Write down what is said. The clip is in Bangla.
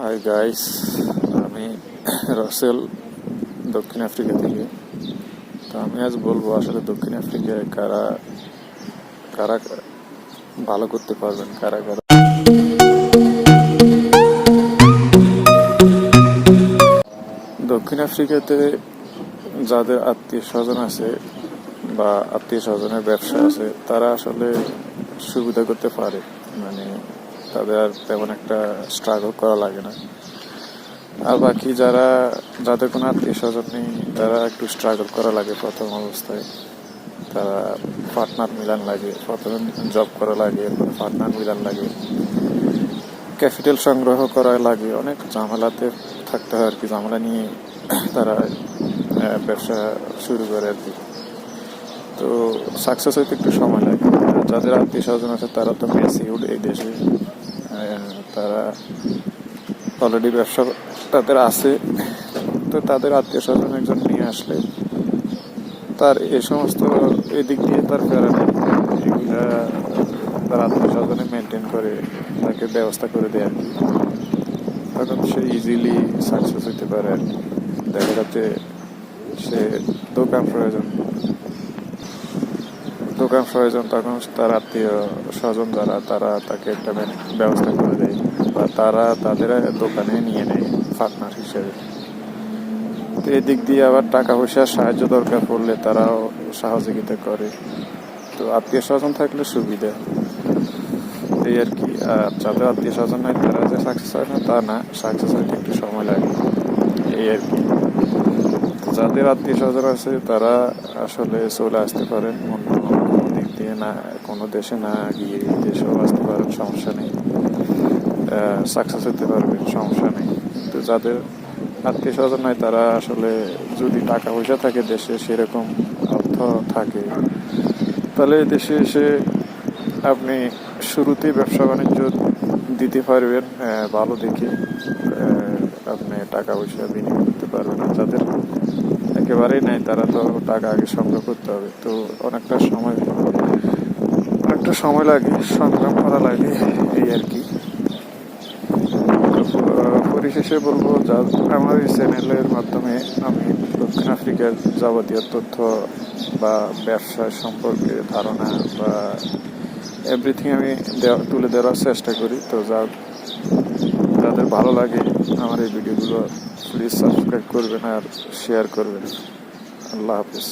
হাই গাইস, আমি রাসেল দক্ষিণ আফ্রিকা থেকে। তো আমি আজ বলবো আসলে দক্ষিণ আফ্রিকায় কারা কারা ভালো করতে পারবেন, কারা কারা। দক্ষিণ আফ্রিকাতে যাদের আত্মীয় স্বজন আছে বা আত্মীয় স্বজনের ব্যবসা আছে তারা আসলে সুবিধা করতে পারে, মানে তাদের আর তেমন একটা স্ট্রাগল করা লাগে না। আর বাকি যাদের কোনো আত্মীয় স্বজন নেই তারা একটু স্ট্রাগল করা লাগে প্রথম অবস্থায়। তারা পার্টনার মিলান লাগে, প্রথমে জব করা লাগে, এরপরে পার্টনার মিলান লাগে, ক্যাপিটাল সংগ্রহ করা লাগে, অনেক ঝামেলাতে থাকতে হয় আর কি। ঝামেলা নিয়ে তারা ব্যবসা শুরু করে আর কি। তো সাকসেস হইতে একটু সময় লাগে। যাদের আত্মীয় স্বজন আছে তারা তো ম্যাচিউরড এই দেশে, তারা অলরেডি ব্যবসা তাদের আছে। তো তাদের আত্মীয় স্বজন একজন নিয়ে আসলে তার এ সমস্ত এদিক দিয়ে তার ফেরা নেই, এগুলা তার আত্মীয় স্বজনে মেনটেন করে তাকে ব্যবস্থা করে দেয় আর কি। তখন সে ইজিলি সাকসেস হইতে পারে আর কি। দেখা যাচ্ছে সে দোকান প্রয়োজন তখন তার আত্মীয় স্বজন যারা তারা তাকে একটা ব্যবস্থা করে দেয় বা তারা তাদের দোকানে নিয়ে নেয় পার্টনার হিসেবে। তো এদিক দিয়ে আবার টাকা পয়সার সাহায্য দরকার পড়লে তারাও সহযোগিতা করে। তো আত্মীয় স্বজন থাকলে সুবিধা এই আর কি। আর যাদের আত্মীয় স্বজন নাই তারা যে সাকসেস হয় না তা না, সাকসেস হইতে একটু সময় লাগে এই আর কি। যাদের আত্মীয় স্বজন আছে তারা আসলে চলে আসতে পারেন অন্য কোনো দিক দিয়ে, না কোনো দেশে না গিয়ে দেশেও আসতে পারেন, সমস্যা নেই, সাকসেস হতে পারবেন, সমস্যা নেই। কিন্তু যাদের আত্মীয় স্বজন নাই তারা আসলে যদি টাকা পয়সা থাকে দেশে, সেরকম অর্থ থাকে, তাহলে দেশে এসে আপনি শুরুতেই ব্যবসা বাণিজ্য দিতে পারবেন ভালো দেখে, আপনি টাকা পয়সা বিনিয়োগ করতে পারবেন। আর যাদের একেবারেই নাই তারা তো টাকা আগে সংগ্রহ করতে হবে, তো অনেকটা সময় লাগে, সংগ্রাম করা লাগে এই আর কি। পরিশেষে বলবো, আমার এই চ্যানেলের মাধ্যমে আমি দক্ষিণ আফ্রিকার যাবতীয় তথ্য বা ব্যবসা সম্পর্কে ধারণা বা এভরিথিং আমি তুলে দেওয়ার চেষ্টা করি। তো যাদের ভালো লাগে আমার এই ভিডিওগুলো প্লিজ সাবস্ক্রাইব করবেন আর শেয়ার করবেন। আল্লাহ হাফিজ।